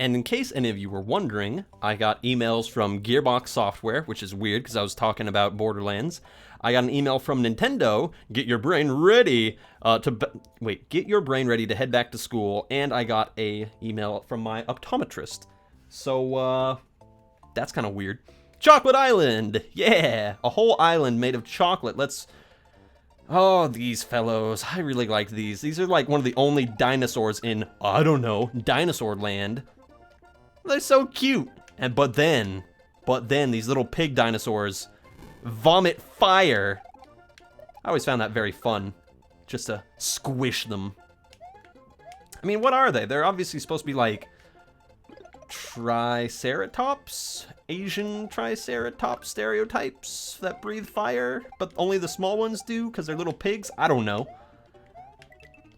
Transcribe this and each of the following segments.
And in case any of you were wondering, I got emails from Gearbox Software, which is weird because I was talking about Borderlands. I got an email from Nintendo, get your brain ready get your brain ready to head back to school. And I got a email from my optometrist. So, that's kind of weird. Chocolate Island! Yeah! A whole island made of chocolate. Oh, these fellows. I really like these. These are like one of the only dinosaurs in, I don't know, Dinosaur Land. They're so cute. But then, these little pig dinosaurs vomit fire. I always found that very fun, just to squish them. I mean, what are they? They're obviously supposed to be like Triceratops? Asian Triceratops stereotypes that breathe fire, but only the small ones do because they're little pigs? I don't know.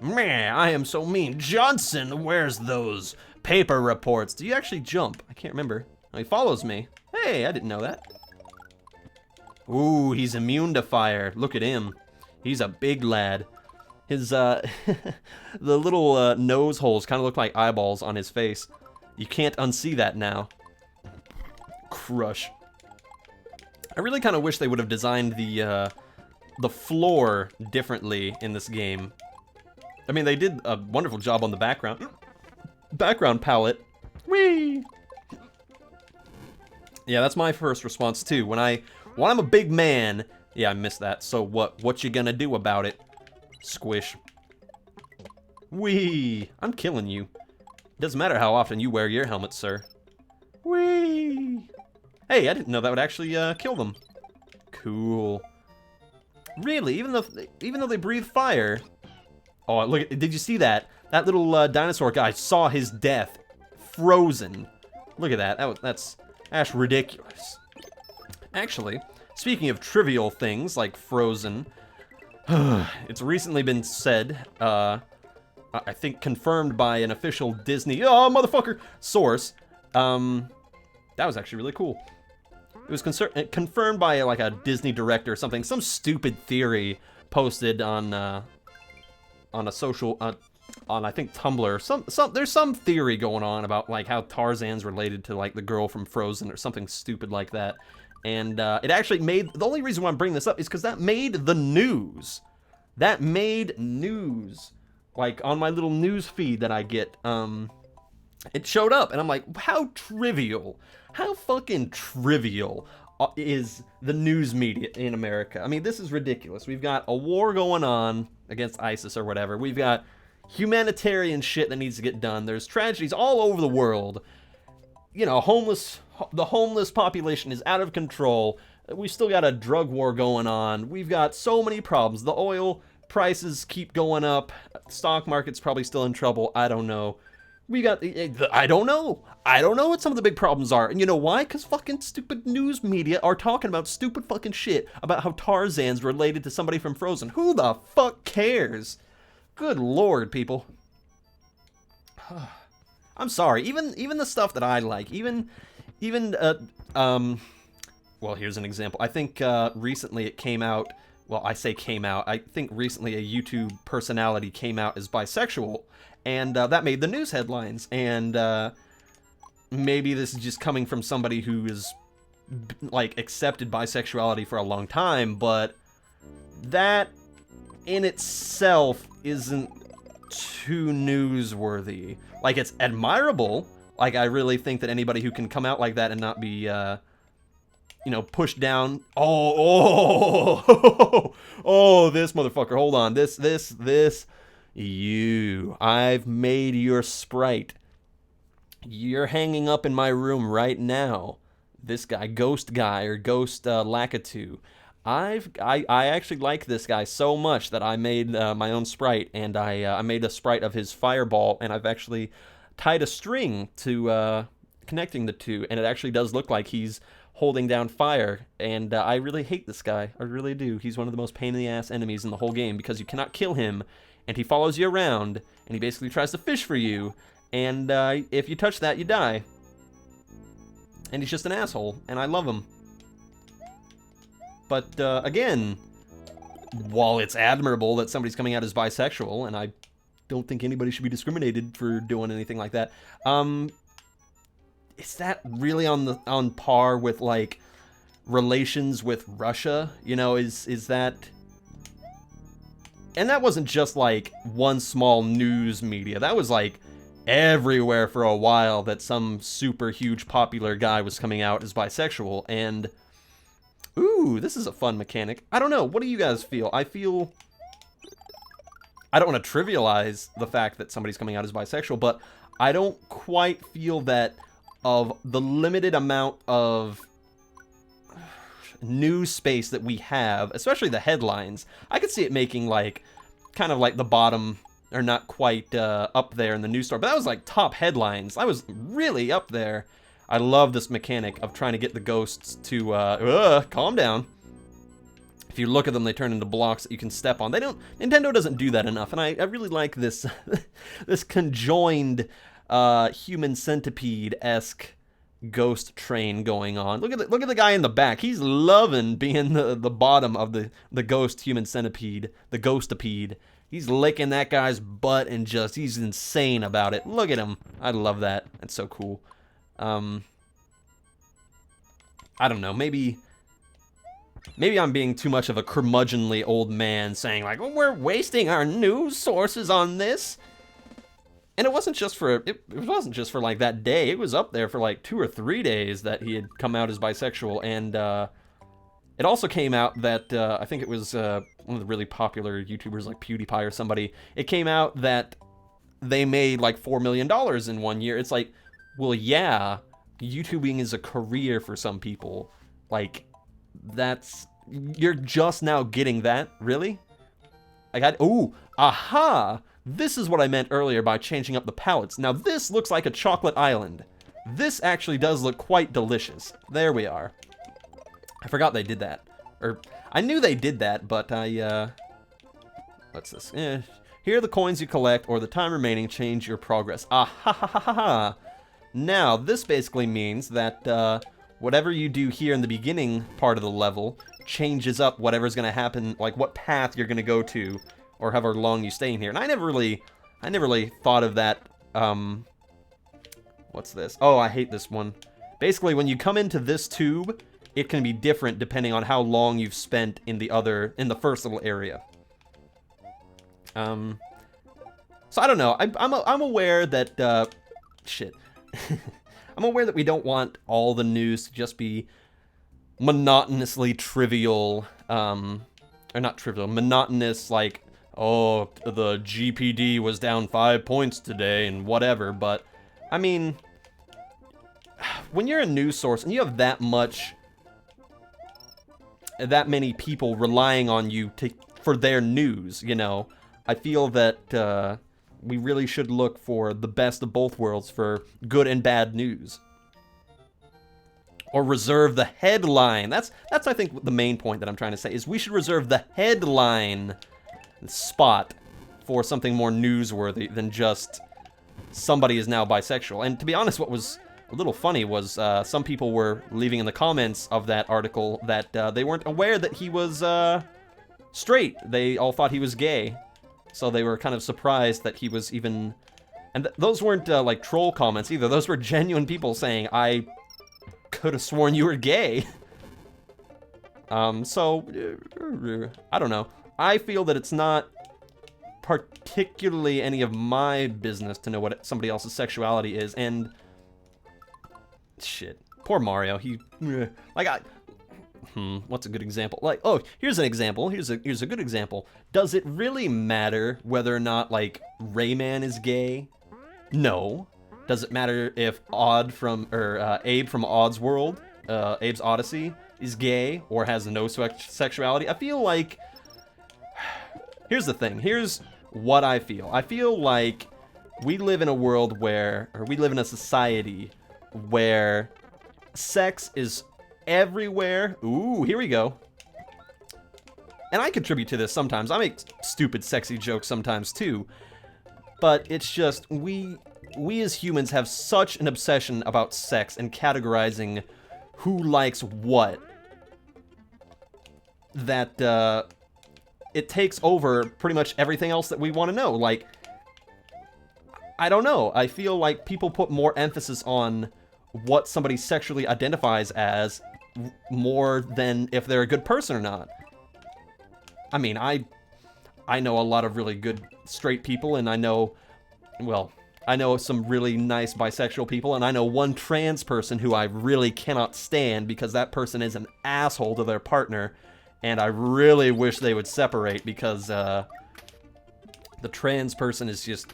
Man, I am so mean. Johnson, where's those paper reports? Do you actually jump? I can't remember. Oh, he follows me. Hey, I didn't know that. Ooh, he's immune to fire. Look at him. He's a big lad. His, the little nose holes kind of look like eyeballs on his face. You can't unsee that now. Crush. I really kind of wish they would have designed the floor differently in this game. I mean, they did a wonderful job on the background palette. Whee! Yeah, that's my first response too. When I'm a big man, yeah, I missed that. So what you gonna do about it? Squish. Whee! I'm killing you. Doesn't matter how often you wear your helmet, sir. Whee! Hey, I didn't know that would actually kill them. Cool. Really? Even though they breathe fire. Oh, look! Did you see that? That little dinosaur guy saw his death, frozen. Look at that. That's ridiculous. Actually, speaking of trivial things like frozen, it's recently been said, I think confirmed by an official Disney, motherfucker, source, that was actually really cool. It was confirmed by like a Disney director or something, some stupid theory posted on a social, on I think Tumblr. There's some theory going on about like how Tarzan's related to like the girl from Frozen or something stupid like that. And it actually made, the only reason why I'm bringing this up is because that made the news. That made news. Like on my little news feed that I get, it showed up and I'm like, how trivial, how fucking trivial is the news media in America? I mean, this is ridiculous. We've got a war going on against ISIS or whatever. We've got humanitarian shit that needs to get done. There's tragedies all over the world. You know, the homeless population is out of control. We still got a drug war going on. We've got so many problems. The oil prices keep going up. The stock market's probably still in trouble. I don't know. We got, I don't know. I don't know what some of the big problems are. And you know why? Because fucking stupid news media are talking about stupid fucking shit about how Tarzan's related to somebody from Frozen. Who the fuck cares? Good lord, people. I'm sorry. Even the stuff that I like, well, here's an example. I think recently it came out. Well, I say came out. I think recently a YouTube personality came out as bisexual, and that made the news headlines. And maybe this is just coming from somebody who is like accepted bisexuality for a long time, but that in itself isn't too newsworthy. Like, it's admirable. Like, I really think that anybody who can come out like that and not be, you know, pushed down. Oh, this motherfucker. Hold on. I've made your sprite. You're hanging up in my room right now. This guy, Ghost Guy, or Ghost Lakitu. I actually like this guy so much that I made my own sprite, and I made a sprite of his fireball, and I've actually tied a string to connecting the two, and it actually does look like he's holding down fire, and I really hate this guy. I really do. He's one of the most pain-in-the-ass enemies in the whole game, because you cannot kill him, and he follows you around, and he basically tries to fish for you, and if you touch that, you die. And he's just an asshole, and I love him. But, again, while it's admirable that somebody's coming out as bisexual, and I don't think anybody should be discriminated for doing anything like that, is that really on par with like relations with Russia? You know, is that? And that wasn't just like one small news media. That was like everywhere for a while that some super huge popular guy was coming out as bisexual. And ooh, this is a fun mechanic. I don't know. What do you guys feel? I don't want to trivialize the fact that somebody's coming out as bisexual, but I don't quite feel that of the limited amount of news space that we have, especially the headlines. I could see it making like kind of like the bottom, or not quite up there in the news store, but that was like top headlines. I was really up there. I love this mechanic of trying to get the ghosts to calm down. If you look at them, they turn into blocks that you can step on. Nintendo doesn't do that enough, and I really like this this conjoined human centipede-esque ghost train going on. Look at the guy in the back. He's loving being the bottom of the ghost human centipede, the ghostipede. He's licking that guy's butt and he's insane about it. Look at him. I love that. That's so cool. I don't know. Maybe I'm being too much of a curmudgeonly old man saying like, well, we're wasting our news sources on this. And it wasn't just for like that day. It was up there for like 2 or 3 days that he had come out as bisexual, and it also came out that I think it was one of the really popular YouTubers like PewDiePie or somebody. It came out that they made like $4 million in 1 year. It's like, well, yeah, YouTubing is a career for some people. Like, you're just now getting that, really? Aha! This is what I meant earlier by changing up the palettes. Now this looks like a chocolate island. This actually does look quite delicious. There we are. I forgot they did that. Or, I knew they did that, but what's this? Here are the coins you collect, or the time remaining, change your progress. Ah ha ha ha ha ha! Now, this basically means that whatever you do here in the beginning part of the level changes up whatever's gonna happen, like what path you're gonna go to, or however long you stay in here. And I never really thought of that. What's this? Oh, I hate this one. Basically, when you come into this tube, it can be different depending on how long you've spent in the first little area. So I don't know. I'm aware that shit. I'm aware that we don't want all the news to just be monotonously trivial, or not trivial, monotonous, like, oh, the GPD was down 5 points today and whatever, but, I mean, when you're a news source and you have that many people relying on you for their news, you know, I feel that we really should look for the best of both worlds for good and bad news. Or reserve the headline. That's I think the main point that I'm trying to say is we should reserve the headline spot for something more newsworthy than just somebody is now bisexual. And to be honest, what was a little funny was some people were leaving in the comments of that article that they weren't aware that he was straight. They all thought he was gay. So they were kind of surprised that he was even... And those weren't like troll comments either. Those were genuine people saying, I could have sworn you were gay. So, I don't know. I feel that it's not particularly any of my business to know what somebody else's sexuality is, and shit, poor Mario. He like what's a good example? Like, oh, here's an example. Here's a good example. Does it really matter whether or not like Rayman is gay? No. Does it matter if Abe from Odd's World, Abe's Odyssey, is gay or has no sexuality? I feel like... Here's the thing. Here's what I feel. I feel like we live in a world where... Or we live in a society where sex is everywhere. Ooh, here we go. And I contribute to this sometimes. I make stupid, sexy jokes sometimes too. But it's just, we as humans have such an obsession about sex and categorizing who likes what that it takes over pretty much everything else that we want to know. Like, I don't know. I feel like people put more emphasis on what somebody sexually identifies as more than if they're a good person or not. I mean, I know a lot of really good straight people, and I know some really nice bisexual people, and I know one trans person who I really cannot stand because that person is an asshole to their partner, and I really wish they would separate because the trans person is just...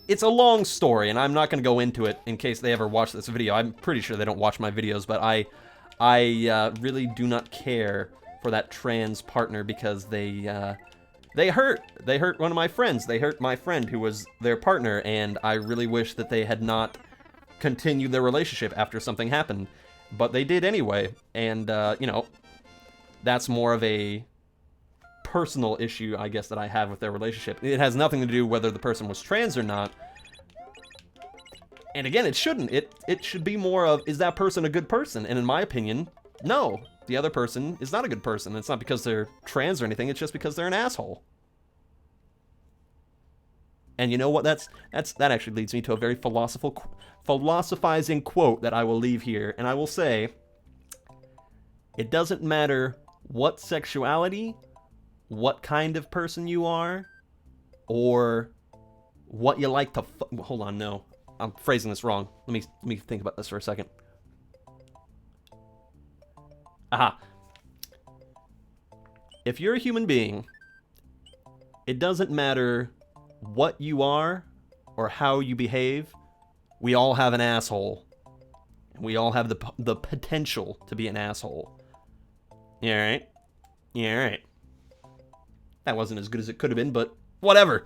It's a long story, and I'm not going to go into it in case they ever watch this video. I'm pretty sure they don't watch my videos, but I really do not care for that trans partner because they hurt one of my friends. They hurt my friend who was their partner, and I really wish that they had not continued their relationship after something happened. But they did anyway, and, you know, that's more of a personal issue, I guess, that I have with their relationship. It has nothing to do whether the person was trans or not. And again, it shouldn't. It should be more of, is that person a good person? And in my opinion, no. The other person is not a good person. It's not because they're trans or anything, it's just because they're an asshole. And you know what? That actually leads me to a very philosophizing quote that I will leave here. And I will say, it doesn't matter what sexuality, what kind of person you are, or what you like to hold on, no. I'm phrasing this wrong. Let me think about this for a second. Aha. If you're a human being, it doesn't matter what you are or how you behave. We all have an asshole. We all have the potential to be an asshole. Yeah, right? Yeah, right. That wasn't as good as it could have been, but whatever.